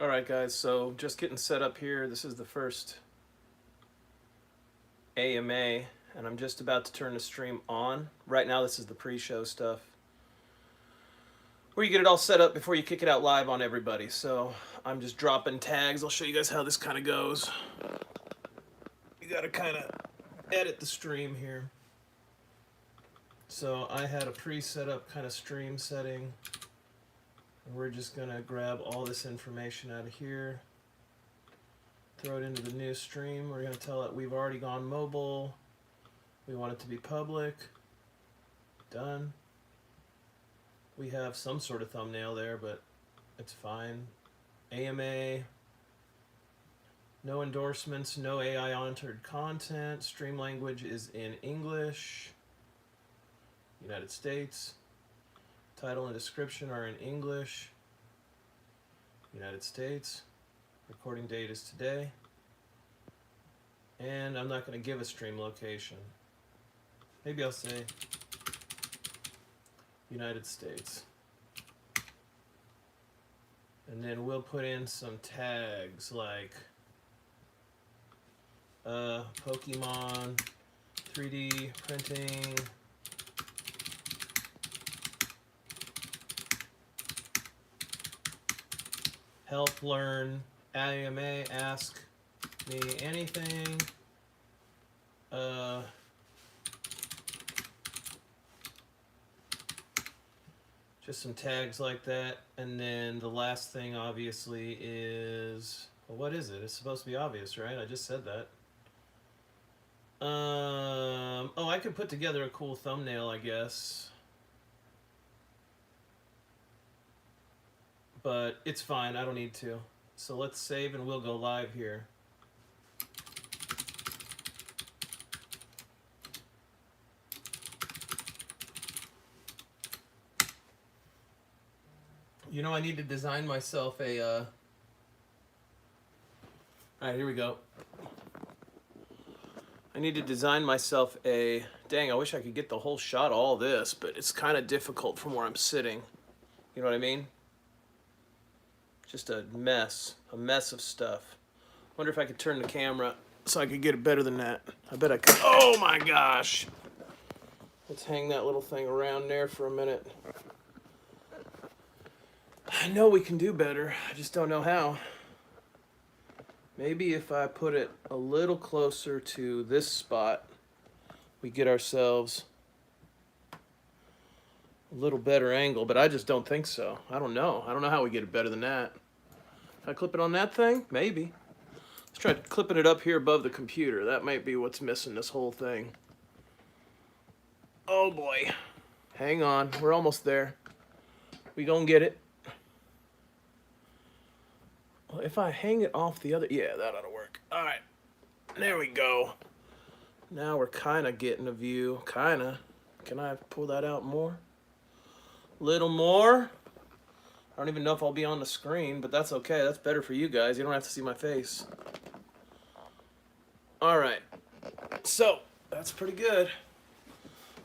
Alright guys, so just getting set up here. This is the first AMA, and I'm just about to turn the stream on. Right now this is the pre-show stuff, where you get it all set up before you kick it out live on everybody. So I'm just dropping tags. I'll show you guys how this kind of goes. You gotta kind of edit the stream here. So I had a pre-set up kind of stream setting. We're just going to grab all this information out of here, throw it into the new stream. We're going to tell it we've already gone mobile. We want it to be public. Done. We have some sort of thumbnail there, but it's fine. AMA. No endorsements, no AI-authored content. Stream language is in English. United States. Title and description are in English. United States. Recording date is today. And I'm not going to give a stream location. Maybe I'll say United States. And then we'll put in some tags like Pokemon, 3D printing, help learn, AMA, ask me anything, just some tags like that. And then the last thing obviously is, well, what is it? It's supposed to be obvious, right? I just said that. Oh, I could put together a cool thumbnail, I guess. But it's fine, I don't need to. So let's save and we'll go live here. You know, I need to design myself a, Alright, here we go. I need to design myself a, dang, I wish I could get the whole shot of all this, but it's kind of difficult from where I'm sitting. You know what I mean? Just a mess of stuff. Wonder if I could turn the camera so I could get it better than that. I bet I could. Oh my gosh. Let's hang that little thing around there for a minute. I know we can do better. I just don't know how. Maybe if I put it a little closer to this spot, we get ourselves a little better angle, but I just don't think so. I don't know. I don't know how we get it better than that. Can I clip it on that thing? Maybe. Let's try clipping it up here above the computer. That might be what's missing this whole thing. Oh boy. Hang on. We're almost there. We gonna get it. Well, if I hang it off the other... Yeah, that ought to work. All right. There we go. Now we're kind of getting a view. Kind of. Can I pull that out more? Little more. I don't even know if I'll be on the screen, but that's okay. That's better for you guys. You don't have to see my face. All right. So, that's pretty good.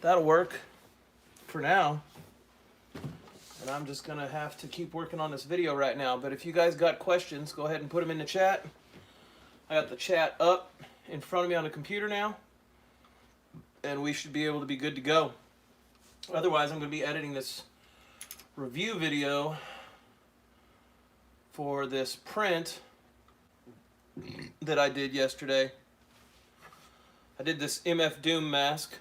That'll work for now. And I'm just going to have to keep working on this video right now. But if you guys got questions, go ahead and put them in the chat. I got the chat up in front of me on the computer now. And we should be able to be good to go. Otherwise, I'm going to be editing this review video for this print that I did yesterday. I did this MF Doom mask,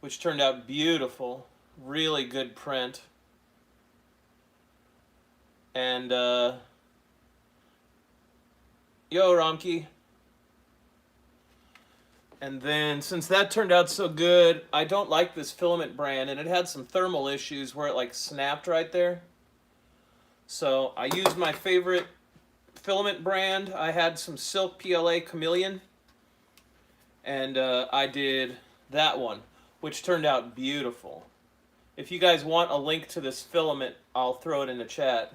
which turned out beautiful. Really good print. And, yo, Romkey. And then, since that turned out so good, I don't like this filament brand, and it had some thermal issues where it like snapped right there. So I used my favorite filament brand. I had some Silk PLA Chameleon, and I did that one, which turned out beautiful. If you guys want a link to this filament, I'll throw it in the chat.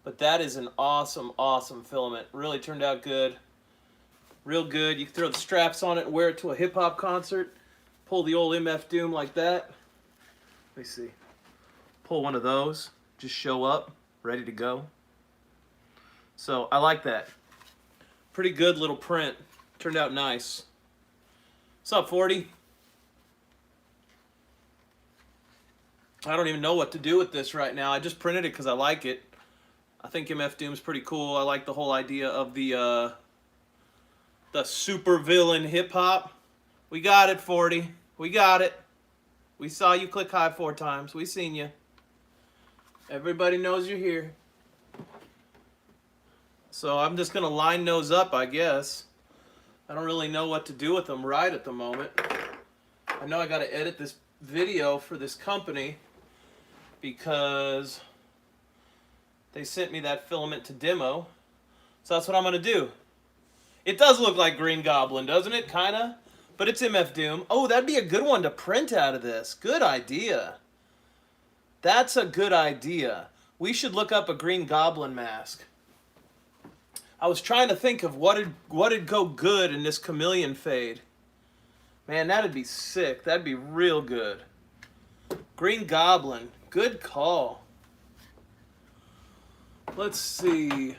But that is an awesome, awesome filament. Really turned out good. Real good. You can throw the straps on it and wear it to a hip-hop concert. Pull the old MF Doom like that. Let me see. Pull one of those. Just show up, ready to go. So I like that. Pretty good little print. Turned out nice. What's up, 40? I don't even know what to do with this right now. I just printed it because I like it. I think MF Doom's pretty cool. I like the whole idea of the super villain hip hop. We got it, 40. We got it. We saw you click hi 4 times. We seen you. Everybody knows you're here. So I'm just gonna line those up, I guess. I don't really know what to do with them right at the moment. I know I gotta edit this video for this company because they sent me that filament to demo. So that's what I'm gonna do. It does look like Green Goblin, doesn't it? Kinda. But it's MF Doom. Oh, that'd be a good one to print out of this. Good idea. That's a good idea. We should look up a Green Goblin mask. I was trying to think of what'd go good in this chameleon fade. Man, that'd be sick. That'd be real good. Green Goblin. Good call. Let's see.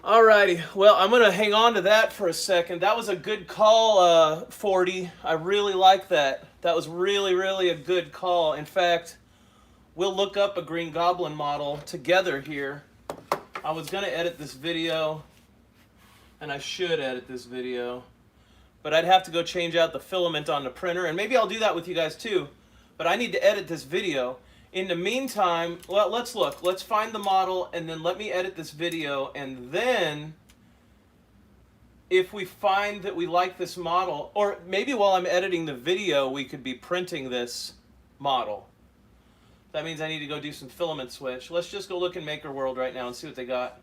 Alrighty, well, I'm going to hang on to that for a second. That was a good call, 40. I really like that. That was really, really a good call. In fact, we'll look up a Green Goblin model together here. I was going to edit this video, and I should edit this video, but I'd have to go change out the filament on the printer, and maybe I'll do that with you guys too, but I need to edit this video. In the meantime, let's look. Let's find the model, and then let me edit this video, and then if we find that we like this model, or maybe while I'm editing the video, we could be printing this model. That means I need to go do some filament switch. Let's just go look in Maker World right now and see what they got.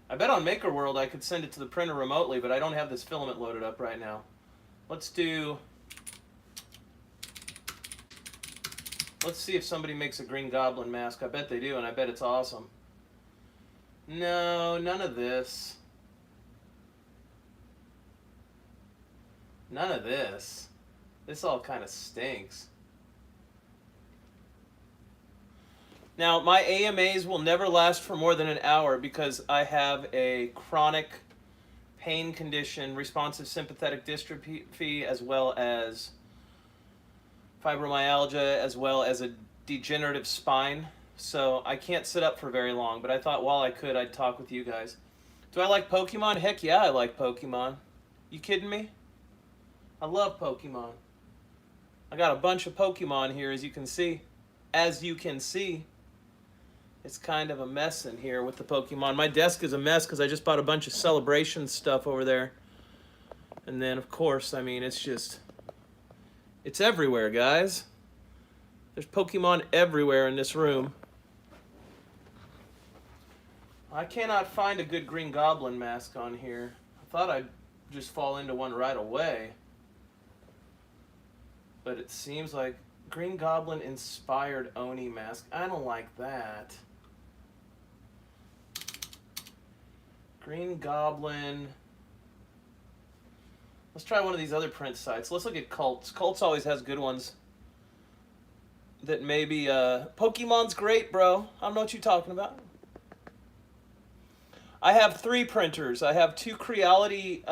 I bet on Maker World I could send it to the printer remotely, but I don't have this filament loaded up right now. Let's see if somebody makes a Green Goblin mask. I bet they do, and I bet it's awesome. No, none of this. None of this. This all kind of stinks. Now, my AMAs will never last for more than an hour because I have a chronic pain condition, responsive sympathetic dystrophy, as well as fibromyalgia, as well as a degenerative spine. So I can't sit up for very long, but I thought while I could, I'd talk with you guys. Do I like Pokemon? Heck yeah, I like Pokemon. You kidding me? I love Pokemon. I got a bunch of Pokemon here, as you can see. As you can see. It's kind of a mess in here with the Pokemon. My desk is a mess because I just bought a bunch of Celebration stuff over there. And then, of course, I mean, it's everywhere, guys. There's Pokemon everywhere in this room. I cannot find a good Green Goblin mask on here. I thought I'd just fall into one right away. But it seems like Green Goblin inspired Oni mask. I don't like that. Green Goblin. Let's try one of these other print sites. Let's look at Cults. Cults always has good ones. That maybe, Pokemon's great, bro. I don't know what you're talking about. I have 3 printers. I have 2 Creality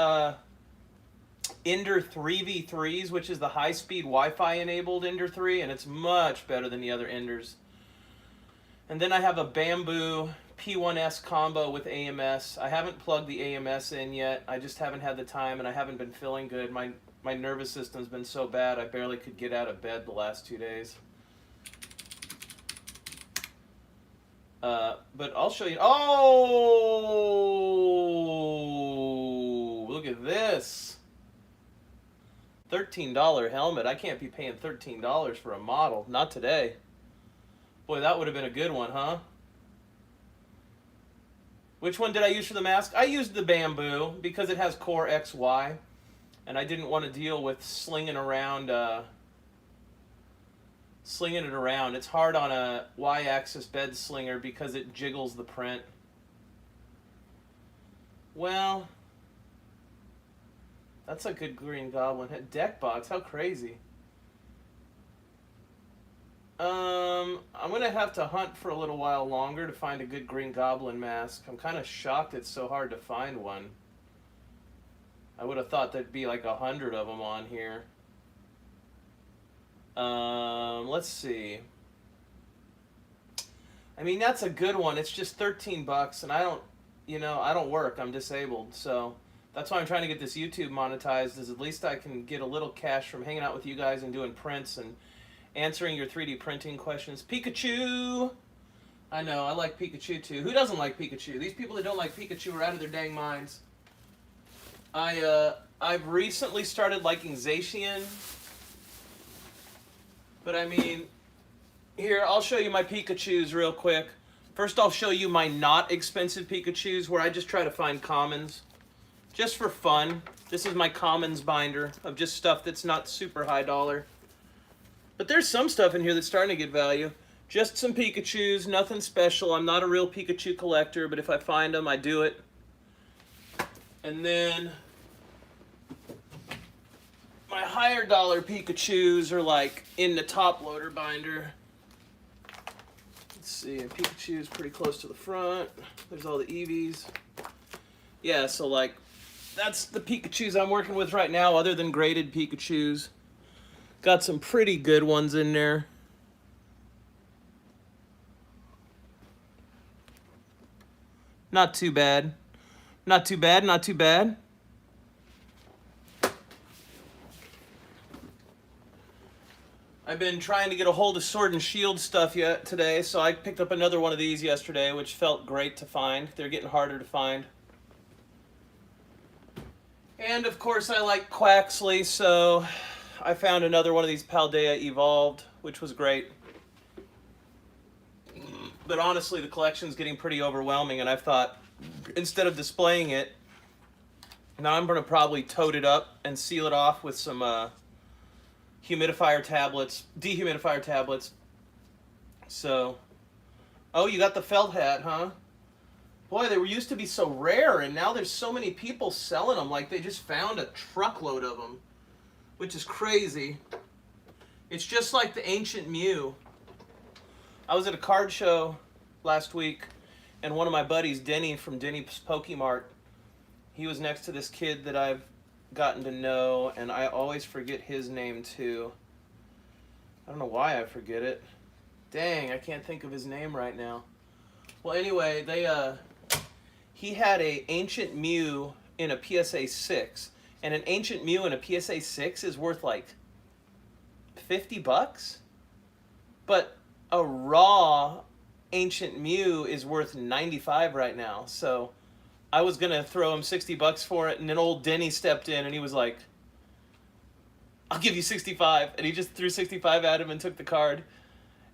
Ender 3v3s, which is the high-speed Wi-Fi enabled Ender 3, and it's much better than the other Enders. And then I have a bamboo P1S combo with AMS. I haven't plugged the AMS in yet. I just haven't had the time, and I haven't been feeling good. My nervous system's been so bad I barely could get out of bed the last 2 days. But I'll show you. Oh, look at this. $13 helmet. I can't be paying $13 for a model. Not today. Boy, that would have been a good one, huh? Which one did I use for the mask? I used the bamboo because it has Core XY, and I didn't want to deal with slinging it around. It's hard on a Y-axis bed slinger because it jiggles the print. Well, that's a good Green Goblin deck box. How crazy. I'm gonna have to hunt for a little while longer to find a good Green Goblin mask. I'm kind of shocked it's so hard to find one. I would have thought there'd be like 100 of them on here. Let's see. I mean, that's a good one. It's just 13 bucks, and I don't work. I'm disabled, so that's why I'm trying to get this YouTube monetized, is at least I can get a little cash from hanging out with you guys and doing prints and answering your 3D printing questions. Pikachu! I know, I like Pikachu too. Who doesn't like Pikachu? These people that don't like Pikachu are out of their dang minds. I've recently started liking Zacian. But I mean, here, I'll show you my Pikachus real quick. First, I'll show you my not expensive Pikachus, where I just try to find commons. Just for fun. This is my commons binder of just stuff that's not super high dollar. But there's some stuff in here that's starting to get value. Just some Pikachus, nothing special. I'm not a real Pikachu collector, but if I find them, I do it. And then my higher dollar Pikachus are like in the top loader binder. Let's see, Pikachu is pretty close to the front. There's all the Eevees. Yeah, so like, that's the Pikachus I'm working with right now, other than graded Pikachus. Got some pretty good ones in there. Not too bad. Not too bad, not too bad. I've been trying to get a hold of Sword and Shield stuff yet today, so I picked up another one of these yesterday, which felt great to find. They're getting harder to find. And of course I like Quaxley, so I found another one of these Paldea Evolved, which was great. But honestly, the collection's getting pretty overwhelming, and I thought, instead of displaying it, now I'm going to probably tote it up and seal it off with some dehumidifier tablets. So, oh, you got the felt hat, huh? Boy, they used to be so rare, and now there's so many people selling them, like they just found a truckload of them, which is crazy. It's just like the Ancient Mew. I was at a card show last week, and one of my buddies, Denny from Denny's Pokemart, he was next to this kid that I've gotten to know, and I always forget his name too. I don't know why I forget it. Dang, I can't think of his name right now. Well, anyway, he had a Ancient Mew in a PSA 6, and an Ancient Mew in a PSA 6 is worth like 50 bucks, but a raw Ancient Mew is worth 95 right now. So I was gonna throw him 60 bucks for it, and then old Denny stepped in and he was like, I'll give you 65, and he just threw 65 at him and took the card,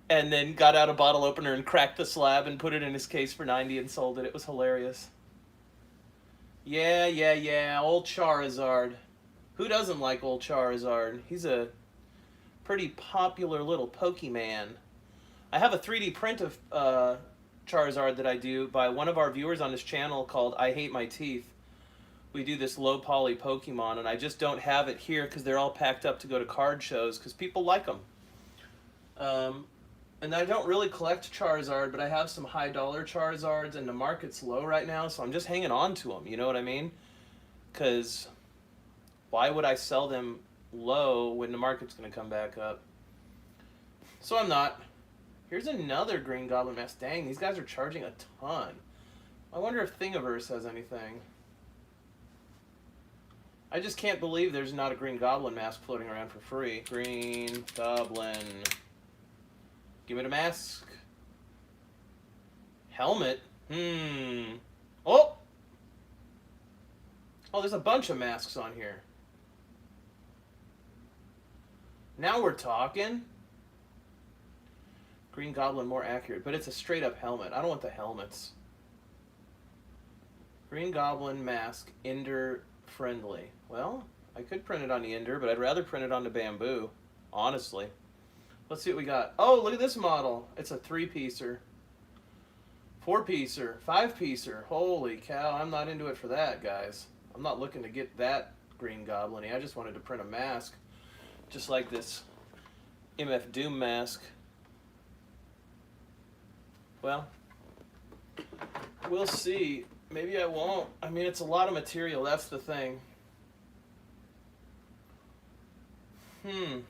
and then got out a bottle opener and cracked the slab and put it in his case for 90 and sold it. It was hilarious. Yeah, old Charizard. Who doesn't like old Charizard? He's a pretty popular little Pokemon. I have a 3D print of Charizard that I do by one of our viewers on this channel called I Hate My Teeth. We do this low poly Pokemon, and I just don't have it here because they're all packed up to go to card shows because people like them. And I don't really collect Charizard, but I have some high dollar Charizards, and the market's low right now, so I'm just hanging on to them, you know what I mean? Because why would I sell them low when the market's going to come back up? So I'm not. Here's another Green Goblin mask. Dang, these guys are charging a ton. I wonder if Thingiverse has anything. I just can't believe there's not a Green Goblin mask floating around for free. Green Goblin. Give it a mask. Helmet. Oh! Oh, there's a bunch of masks on here. Now we're talking. Green Goblin more accurate, but it's a straight up helmet. I don't want the helmets. Green Goblin mask, Ender friendly. Well, I could print it on the Ender, but I'd rather print it on the bamboo, honestly. Let's see what we got. Oh, look at this model. It's a 3-piecer. 4-piecer. 5-piecer. Holy cow, I'm not into it for that, guys. I'm not looking to get that Green Goblin-y. I just wanted to print a mask, just like this MF Doom mask. Well, we'll see. Maybe I won't. I mean, it's a lot of material. That's the thing. Is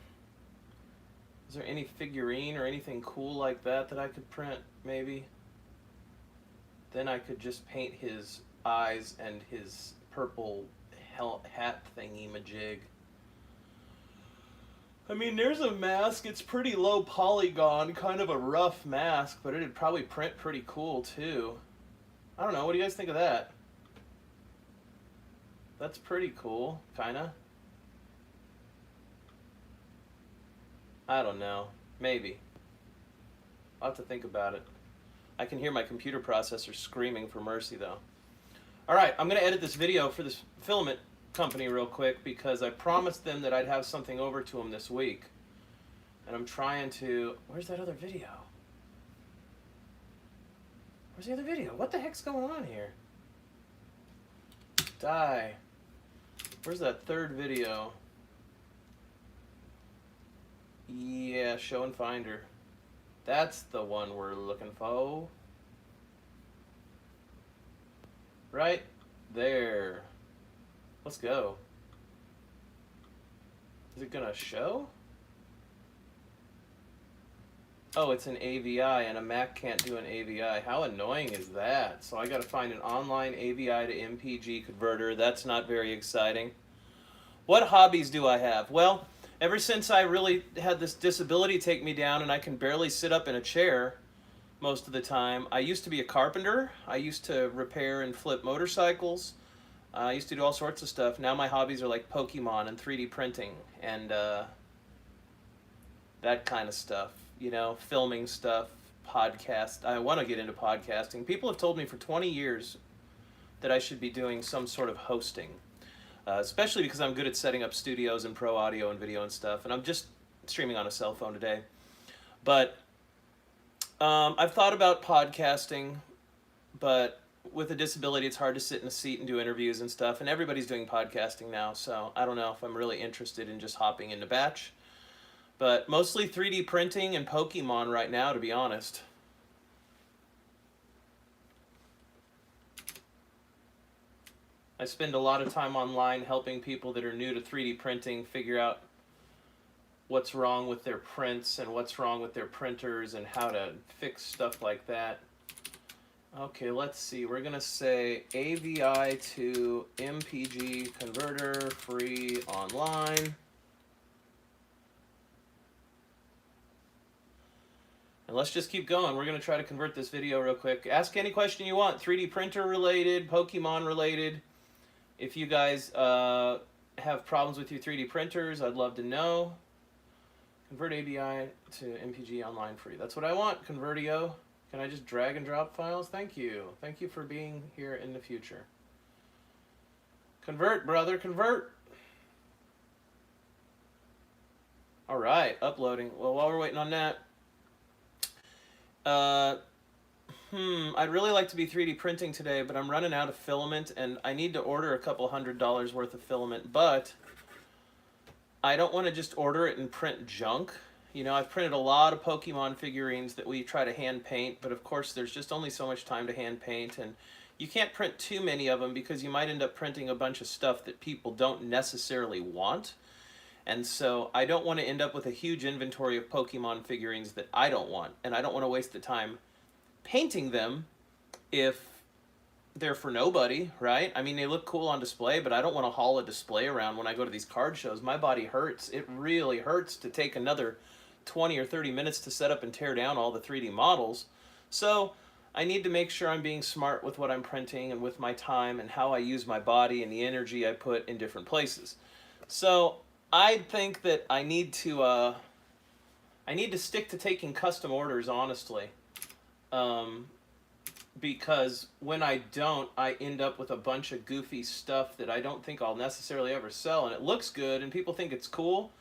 there any figurine or anything cool like that that I could print, maybe? Then I could just paint his eyes and his purple hat thingy-majig. I mean, there's a mask. It's pretty low polygon, kind of a rough mask, but it'd probably print pretty cool, too. I don't know. What do you guys think of that? That's pretty cool, kind of. I don't know. Maybe. I'll have to think about it. I can hear my computer processor screaming for mercy, though. All right, I'm going to edit this video for this filament company real quick because I promised them that I'd have something over to them this week. And I'm trying to... Where's that other video? Where's the other video? What the heck's going on here? Die. Where's that third video? Yeah, show and finder. That's the one we're looking for. Right there. Let's go. Is it gonna show? Oh, it's an AVI and a Mac can't do an AVI. How annoying is that? So I gotta find an online AVI to MPG converter. That's not very exciting. What hobbies do I have? Well, ever since I really had this disability take me down and I can barely sit up in a chair most of the time, I used to be a carpenter. I used to repair and flip motorcycles. I used to do all sorts of stuff. Now my hobbies are like Pokemon and 3D printing and that kind of stuff. You know, filming stuff, podcast. I want to get into podcasting. People have told me for 20 years that I should be doing some sort of hosting, especially because I'm good at setting up studios and pro audio and video and stuff, and I'm just streaming on a cell phone today. But I've thought about podcasting, but with a disability, it's hard to sit in a seat and do interviews and stuff, and everybody's doing podcasting now, so I don't know if I'm really interested in just hopping into batch. But mostly 3D printing and Pokemon right now, to be honest. I spend a lot of time online helping people that are new to 3D printing figure out what's wrong with their prints and what's wrong with their printers and how to fix stuff like that. Okay, let's see. We're going to say AVI to MPG converter, free online. And let's just keep going. We're going to try to convert this video real quick. Ask any question you want, 3D printer related, Pokemon related. If you guys have problems with your 3D printers, I'd love to know. Convert ABI to MPG online free. That's what I want, Convertio. Can I just drag and drop files? Thank you. Thank you for being here in the future. Convert, brother, convert. All right, uploading. Well, while we're waiting on that, I'd really like to be 3D printing today, but I'm running out of filament, and I need to order a couple $100 worth of filament, but I don't want to just order it and print junk. You know, I've printed a lot of Pokemon figurines that we try to hand paint, but of course there's just only so much time to hand paint, and you can't print too many of them because you might end up printing a bunch of stuff that people don't necessarily want. And so I don't want to end up with a huge inventory of Pokemon figurines that I don't want. And I don't want to waste the time painting them if they're for nobody, right? I mean, they look cool on display, but I don't want to haul a display around when I go to these card shows. My body hurts. It really hurts to take another 20 or 30 minutes to set up and tear down all the 3D models. So I need to make sure I'm being smart with what I'm printing and with my time and how I use my body and the energy I put in different places. So I think that I need to stick to taking custom orders, honestly. Because when I don't, I end up with a bunch of goofy stuff that I don't think I'll necessarily ever sell. And it looks good and people think it's cool,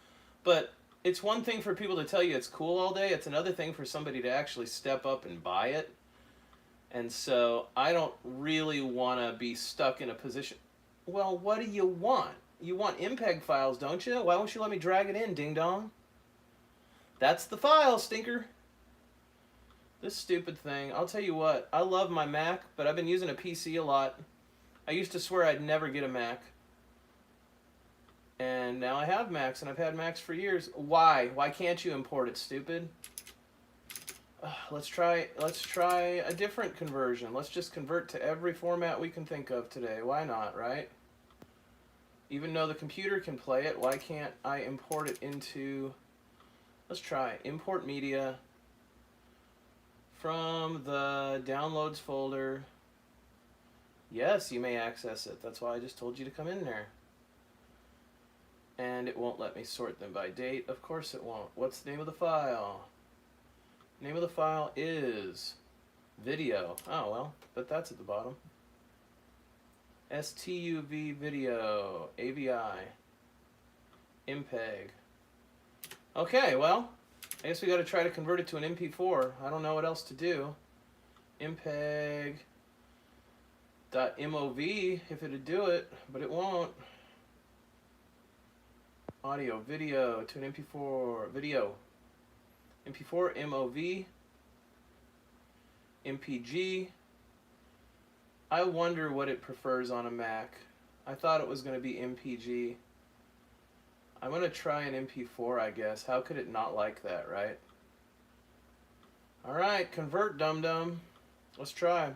but it's one thing for people to tell you it's cool all day. It's another thing for somebody to actually step up and buy it. And so I don't really want to be stuck in a position. Well, what do you want? You want MPEG files, don't you? Why won't you let me drag it in, ding dong? That's the file, stinker. This stupid thing. I'll tell you what, I love my Mac, but I've been using a PC a lot. I used to swear I'd never get a Mac. And now I have Macs, and I've had Macs for years. Why? Why can't you import it, stupid? Let's try a different conversion. Let's just convert to every format we can think of today. Why not, right? Even though the computer can play it, why can't I import it into... Let's try import media from the downloads folder. Yes, you may access it. That's why I just told you to come in there. And it won't let me sort them by date. Of course it won't. What's the name of the file? Name of the file is video. Oh, well, but that's at the bottom. STUV video, AVI, MPEG. Okay, well, I guess we got to try to convert it to an MP4. I don't know what else to do. MPEG.mov if it'd do it, but it won't. Audio, video to an MP4, video. MP4, MOV, MPG. I wonder what it prefers on a Mac. I thought it was going to be MPG. I'm going to try an MP4, I guess. How could it not like that, right? Alright, convert, dum-dum. Let's try.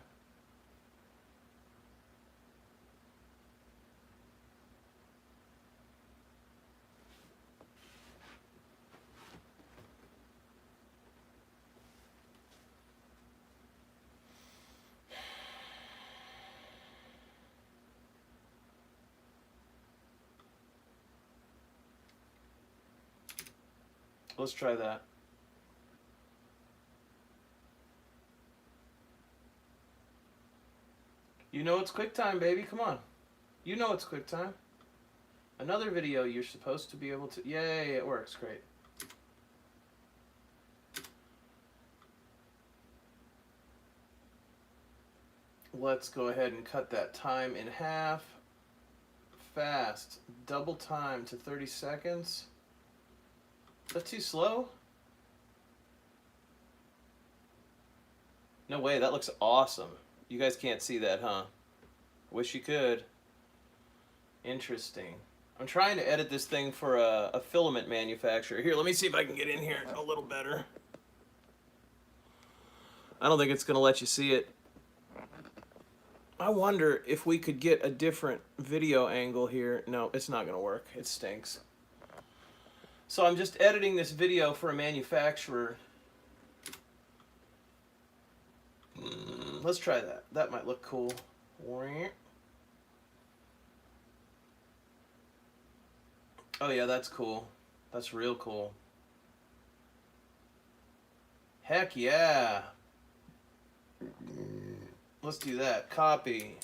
Let's try that. You know it's QuickTime, baby. Come on. You know it's QuickTime. Another video you're supposed to be able to... Yay, it works. Great. Let's go ahead and cut that time in half. Fast. Double time to 30 seconds. Is that too slow? No way, that looks awesome. You guys can't see that, huh? Wish you could. Interesting. I'm trying to edit this thing for a filament manufacturer. Here, let me see if I can get in here a little better. I don't think it's going to let you see it. I wonder if we could get a different video angle here. No, it's not going to work. It stinks. So I'm just editing this video for a manufacturer. Let's try that. That might look cool. Oh yeah, that's cool. That's real cool. Heck yeah. Let's do that. Copy.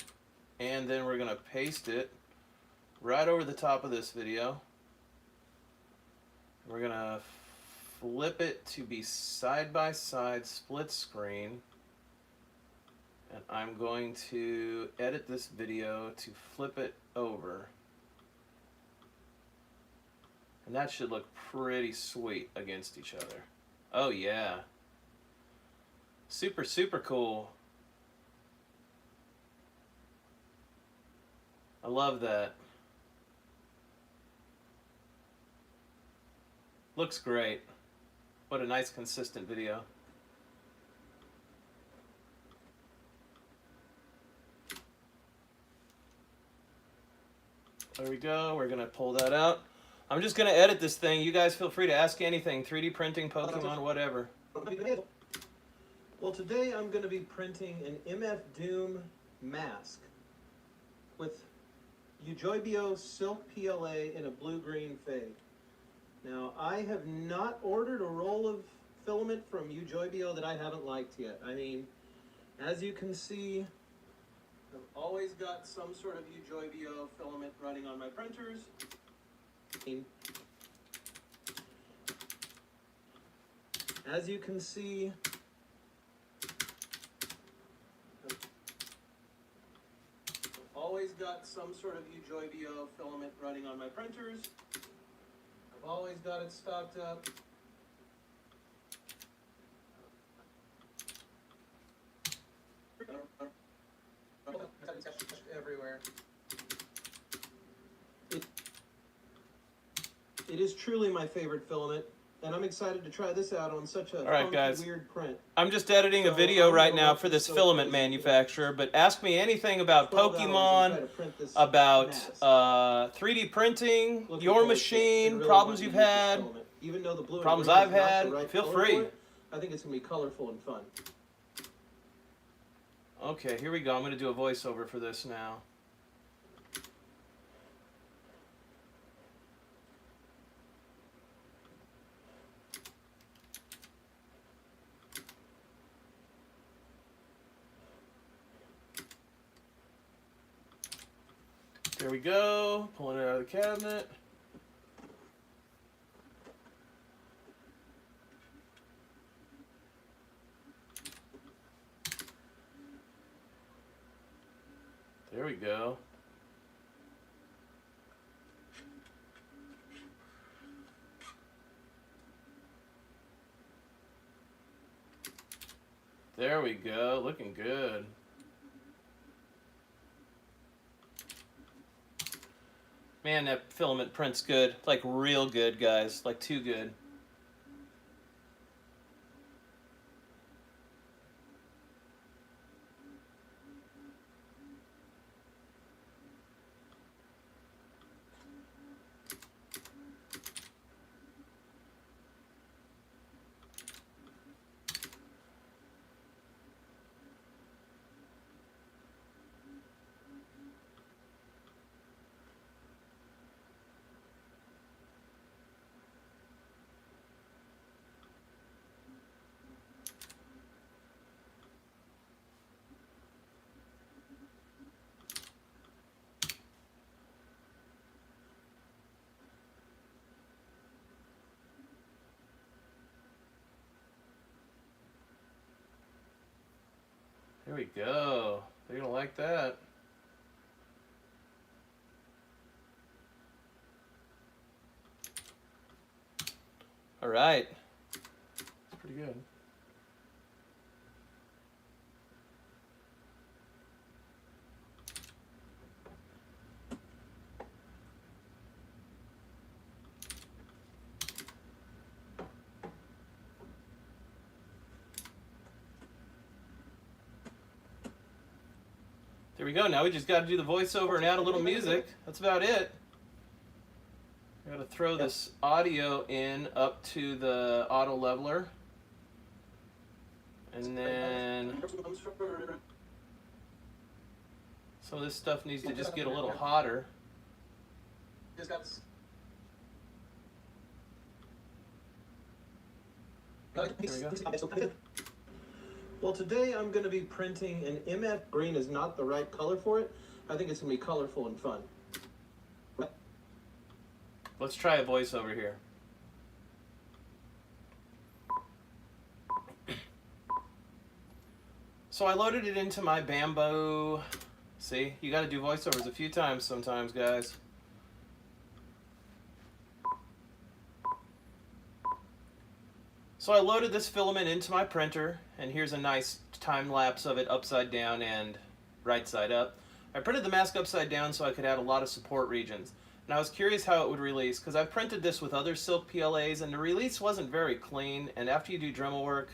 And then we're going to paste it right over the top of this video. We're going to flip it to be side-by-side split screen. And I'm going to edit this video to flip it over. And that should look pretty sweet against each other. Oh yeah. Super, super cool. I love that. Looks great. What a nice consistent video. There we go. We're going to pull that out. I'm just going to edit this thing. You guys feel free to ask anything. 3D printing, Pokemon, whatever. Well, today I'm going to be printing an MF Doom mask with Eujobio Silk PLA in a blue-green fade. Now, I have not ordered a roll of filament from Eujobio that I haven't liked yet. I mean, as you can see, I've always got some sort of Eujobio filament running on my printers. As you can see, I've always got some sort of Eujobio filament running on my printers. I've always got it stocked up. Everywhere. It is truly my favorite filament, and I'm excited to try this out on such a funky, weird print. I'm just editing a video right now for this filament manufacturer, but ask me anything about Pokemon, about 3D printing, your machine, problems you've had, problems I've had. Feel free. I think it's going to be colorful and fun. Okay, here we go. I'm going to do a voiceover for this now. There we go. Pulling it out of the cabinet. There we go. There we go. Looking good. Man, that filament prints good. Like real good, guys. Like too good. There we go. They're gonna like that. All right. That's pretty good. There we go. Now we just got to do the voiceover and add a little music. That's about it. I got to throw this audio in up to the auto leveler. And then some of this stuff needs to just get a little hotter. There we go. Well, today I'm going to be printing an MF green is not the right color for it. I think it's going to be colorful and fun. Let's try a voiceover here. So I loaded it into my Bamboo. See, you got to do voiceovers a few times sometimes, guys. So I loaded this filament into my printer, and here's a nice time lapse of it upside down and right side up. I printed the mask upside down so I could add a lot of support regions. and I was curious how it would release, because I've printed this with other silk PLAs, and the release wasn't very clean, and after you do Dremel work,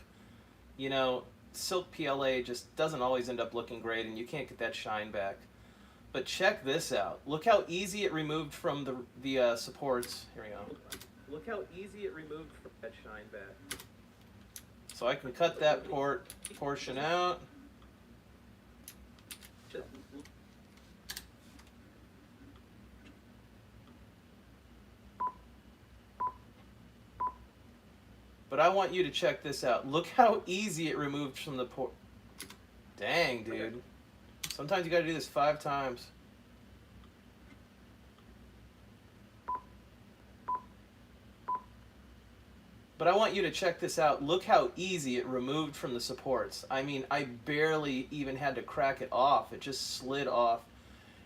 you know, silk PLA just doesn't always end up looking great, and you can't get that shine back. But check this out. Look how easy it removed from the supports. Here we go. Look how easy it removed from that shine back. So I can cut that portion out. But I want you to check this out. Look how easy it removed from the port. Dang, dude. Sometimes you gotta do this 5 times. But I want you to check this out. Look how easy it removed from the supports. I mean, I barely even had to crack it off. It just slid off.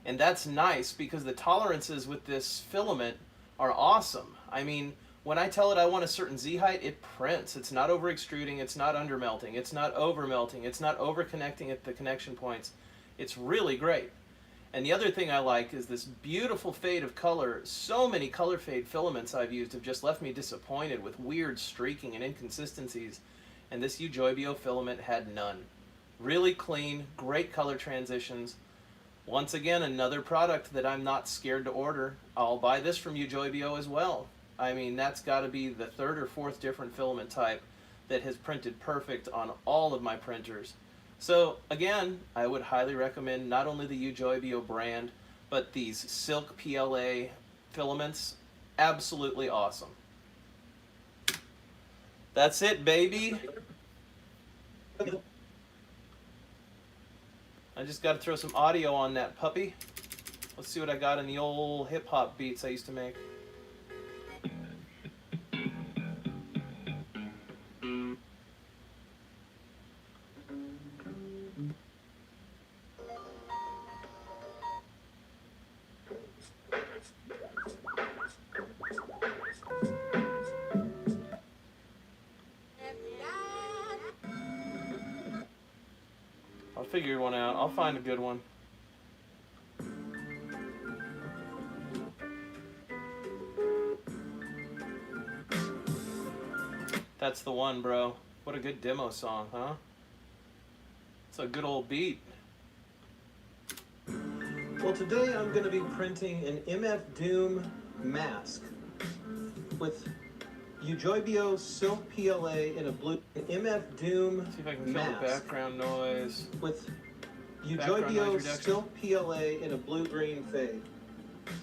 And that's nice because the tolerances with this filament are awesome. I mean, when I tell it I want a certain Z height, it prints. It's not over extruding, it's not under melting, it's not over melting, it's not over connecting at the connection points. It's really great. And the other thing I like is this beautiful fade of color. So many color fade filaments I've used have just left me disappointed with weird streaking and inconsistencies. And this Ujoibio filament had none. Really clean, great color transitions. Once again, another product that I'm not scared to order. I'll buy this from Ujoibio as well. I mean, that's got to be the 3rd or 4th different filament type that has printed perfect on all of my printers. So again, I would highly recommend not only the Ujoibio brand, but these silk PLA filaments. Absolutely awesome. That's it, baby. I just got to throw some audio on that puppy. Let's see what I got in the old hip-hop beats I used to make. I'll figure one out. I'll find a good one. That's the one, bro. What a good demo song, huh? It's a good old beat. Well, today I'm going to be printing an MF Doom mask with Ujoibio silk PLA in a blue MF Doom. See if I can kill the background noise with Ujoibio silk PLA in a blue-green fade.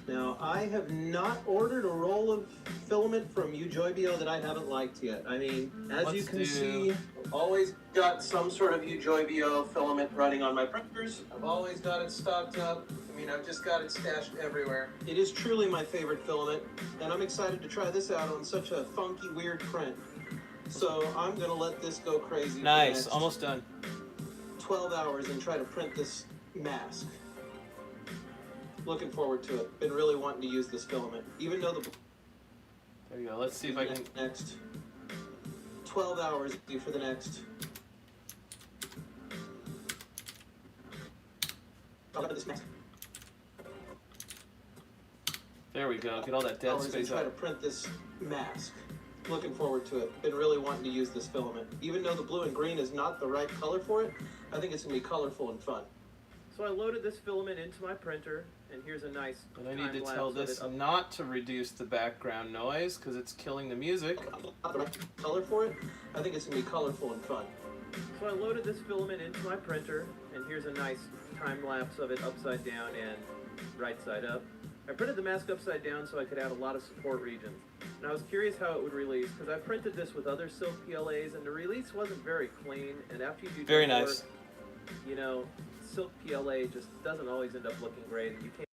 Now, I have not ordered a roll of filament from Ujoibio that I haven't liked yet. I mean, as you can see, I've always got some sort of Ujoibio filament running on my printers. I've always got it stocked up. I mean, I've just got it stashed everywhere. It is truly my favorite filament, and I'm excited to try this out on such a funky, weird print. So I'm going to let this go crazy. Nice, almost done. 12 hours and try to print this mask. Looking forward to it. Been really wanting to use this filament, even though the... There you go. Let's see if I can... Next 12 hours for the next... There we go. Get all that dead space out. Try to print this mask. Looking forward to it. Been really wanting to use this filament. Even though the blue and green is not the right color for it, I think it's going to be colorful and fun. So I loaded this filament into my printer, and here's a nice... And I need to tell this not to reduce the background noise, because it's killing the music. Not the right color for it, I think it's going to be colorful and fun. So I loaded this filament into my printer, and here's a nice time lapse of it upside down and right side up. I printed the mask upside down so I could add a lot of support regions. And I was curious how it would release, because I printed this with other silk PLAs, and the release wasn't very clean, and after you do work, you know, silk PLA just doesn't always end up looking great, and you can't